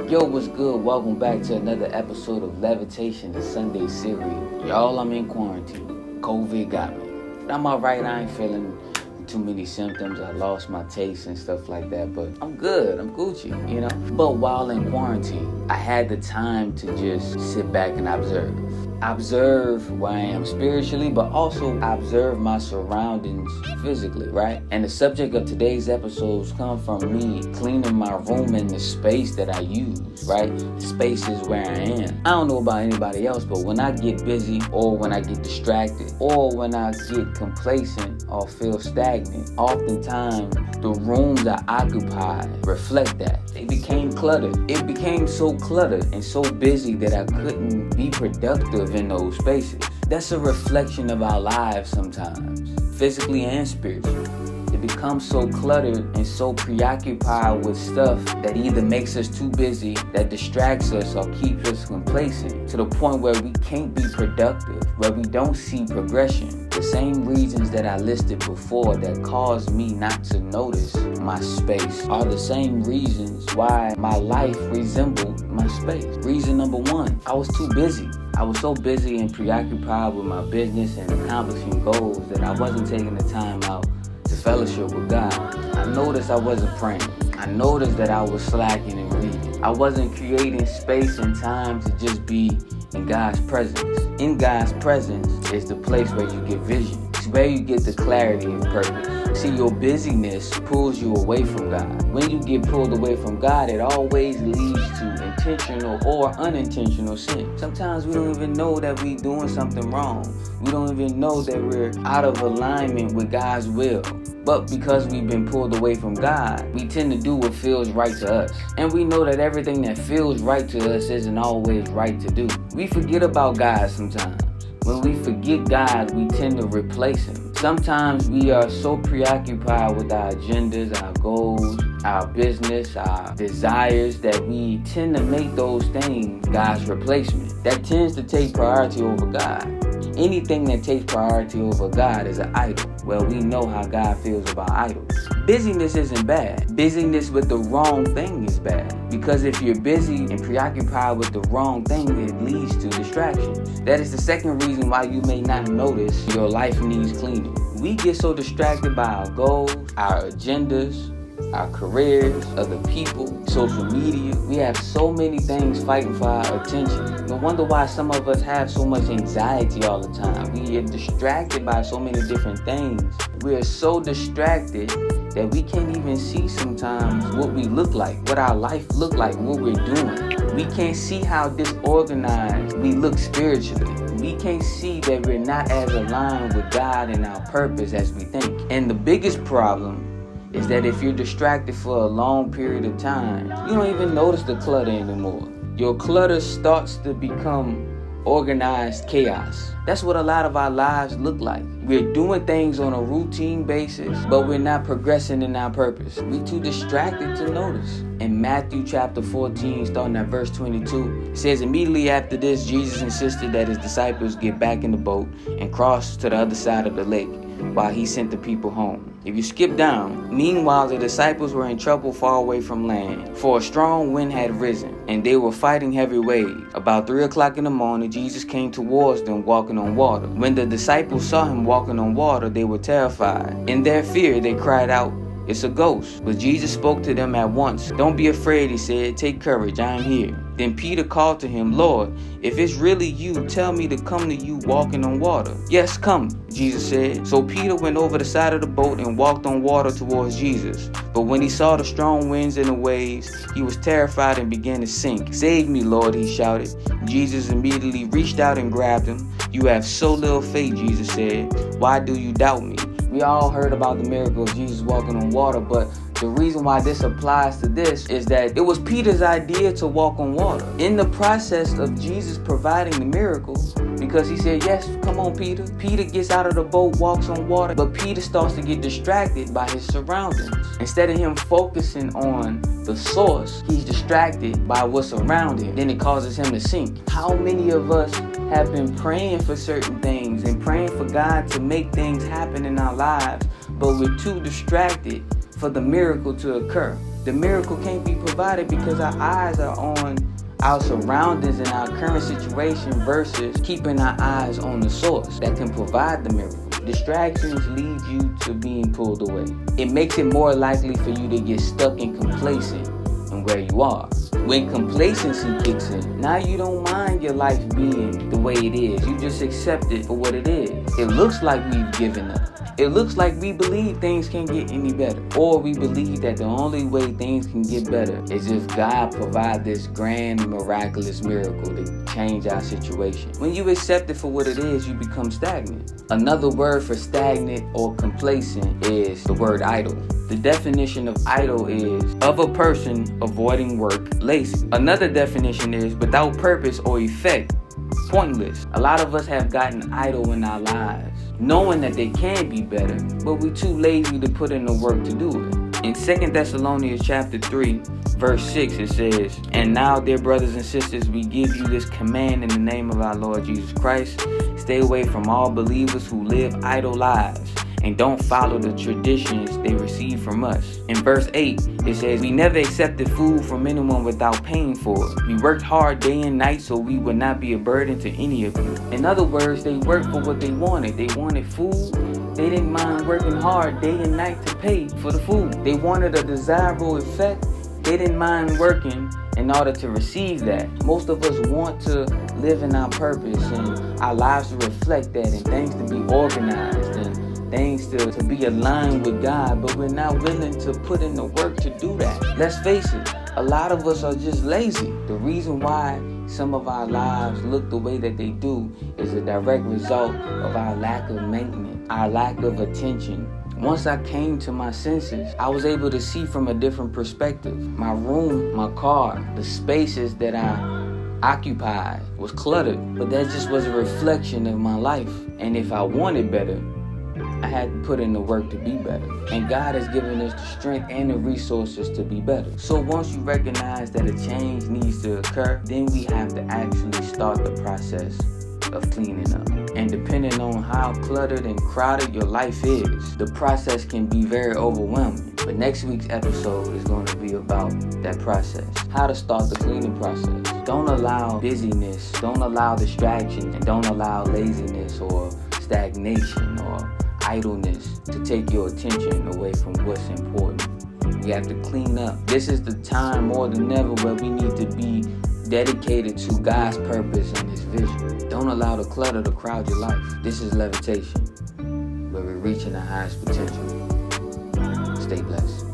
Yo, what's good? Welcome back to another episode of Levitation, the Sunday series. Y'all, I'm in quarantine. COVID got me. But I'm alright. I ain't feeling too many symptoms. I lost my taste and stuff like that, but I'm good. I'm Gucci, you know? But while in quarantine, I had the time to just sit back and observe. Observe where I am spiritually, but also observe my surroundings physically, right? And the subject of today's episodes come from me cleaning my room and the space that I use, right? The spaces where I am. I don't know about anybody else, but when I get busy or when I get distracted or when I get complacent or feel stagnant, oftentimes the rooms I occupy reflect that. They became cluttered. It became so cluttered and so busy that I couldn't be productive in those spaces. That's a reflection of our lives sometimes, physically and spiritually. It becomes so cluttered and so preoccupied with stuff that either makes us too busy, that distracts us or keeps us complacent to the point where we can't be productive, where we don't see progression. The same reasons that I listed before that caused me not to notice my space are the same reasons why my life resembled my space. Reason number one, I was too busy. I was so busy and preoccupied with my business and accomplishing goals that I wasn't taking the time out to fellowship with God. I noticed I wasn't praying. I noticed that I was slacking and reading. I wasn't creating space and time to just be in God's presence. In God's presence is the place where you get vision. It's where you get the clarity and purpose. See, your busyness pulls you away from God. When you get pulled away from God, it always leads to intentional or unintentional sin. Sometimes we don't even know that we're doing something wrong. We don't even know that we're out of alignment with God's will. But because we've been pulled away from God, we tend to do what feels right to us. And we know that everything that feels right to us isn't always right to do. We forget about God sometimes. When we forget God, we tend to replace Him. Sometimes we are so preoccupied with our agendas, our goals, our business, our desires that we tend to make those things God's replacement. That tends to take priority over God. Anything that takes priority over God is an idol. Well, we know how God feels about idols. Busyness isn't bad. Busyness with the wrong thing is bad. Because if you're busy and preoccupied with the wrong thing, it leads to distractions. That is the second reason why you may not notice your life needs cleaning. We get so distracted by our goals, our agendas, our careers, other people, social media. We have so many things fighting for our attention. No wonder why some of us have so much anxiety all the time. We get distracted by so many different things. We are so distracted that we can't even see sometimes what we look like, what our life look like, what we're doing. We can't see how disorganized we look spiritually. We can't see that we're not as aligned with God and our purpose as we think. And the biggest problem is that if you're distracted for a long period of time, you don't even notice the clutter anymore. Your clutter starts to become organized chaos. That's what a lot of our lives look like. We're doing things on a routine basis, but we're not progressing in our purpose. We're too distracted to notice. In Matthew chapter 14, starting at verse 22, it says, immediately after this, Jesus insisted that his disciples get back in the boat and cross to the other side of the lake while he sent the people home. If you skip down, meanwhile the disciples were in trouble far away from land, for a strong wind had risen, and they were fighting heavy waves. About 3 o'clock in the morning, Jesus came towards them walking on water. When the disciples saw him walking on water, they were terrified. In their fear, they cried out, "It's a ghost." But Jesus spoke to them at once. "Don't be afraid," he said. "Take courage, I am here." Then Peter called to him, "Lord, if it's really you, tell me to come to you walking on water." "Yes, come," Jesus said. So Peter went over the side of the boat and walked on water towards Jesus. But when he saw the strong winds and the waves, he was terrified and began to sink. "Save me, Lord," he shouted. Jesus immediately reached out and grabbed him. "You have so little faith," Jesus said. "Why do you doubt me?" We all heard about the miracle of Jesus walking on water, but the reason why this applies to this is that it was Peter's idea to walk on water. In the process of Jesus providing the miracle, because he said, "Yes, come on, Peter." Peter gets out of the boat, walks on water, but Peter starts to get distracted by his surroundings. Instead of him focusing on the source, he's distracted by what's around him. Then it causes him to sink. How many of us have been praying for certain things and praying for God to make things happen in our lives, but we're too distracted for the miracle to occur? The miracle can't be provided because our eyes are on our surroundings and our current situation versus keeping our eyes on the source that can provide the miracle. Distractions lead you to being pulled away. It makes it more likely for you to get stuck and complacent in where you are. When complacency kicks in, now you don't mind your life being the way it is. You just accept it for what it is. It looks like we've given up. It looks like we believe things can't get any better. Or we believe that the only way things can get better is if God provides this grand, miraculous miracle to change our situation. When you accept it for what it is, you become stagnant. Another word for stagnant or complacent is the word idle. The definition of idle is of a person avoiding work, lazy. Another definition is without purpose or effect, pointless. A lot of us have gotten idle in our lives, knowing that they can be better, but we're too lazy to put in the work to do it. In 2 Thessalonians chapter 3, verse 6, it says, "And now, dear brothers and sisters, we give you this command in the name of our Lord Jesus Christ. Stay away from all believers who live idle lives and don't follow the traditions they receive from us." In verse 8, it says, "We never accepted food from anyone without paying for it. We worked hard day and night so we would not be a burden to any of you." In other words, they worked for what they wanted. They wanted food. They didn't mind working hard day and night to pay for the food. They wanted a desirable effect. They didn't mind working in order to receive that. Most of us want to live in our purpose and our lives to reflect that and things to be organized and things to be aligned with God, but we're not willing to put in the work to do that. Let's face it, a lot of us are just lazy. The reason why some of our lives look the way that they do is a direct result of our lack of maintenance, our lack of attention. Once I came to my senses, I was able to see from a different perspective. My room, my car, the spaces that I occupied was cluttered, but that just was a reflection of my life. And if I wanted better, I had to put in the work to be better. And God has given us the strength and the resources to be better. So once you recognize that a change needs to occur, then we have to actually start the process of cleaning up. And depending on how cluttered and crowded your life is, the process can be very overwhelming. But next week's episode is going to be about that process. How to start the cleaning process. Don't allow busyness, don't allow distraction, and don't allow laziness or stagnation or idleness to take your attention away from what's important. We have to clean up. This is the time more than ever where we need to be dedicated to God's purpose and His vision. Don't allow the clutter to crowd your life. This is Levitation, where we're reaching our highest potential. Stay blessed.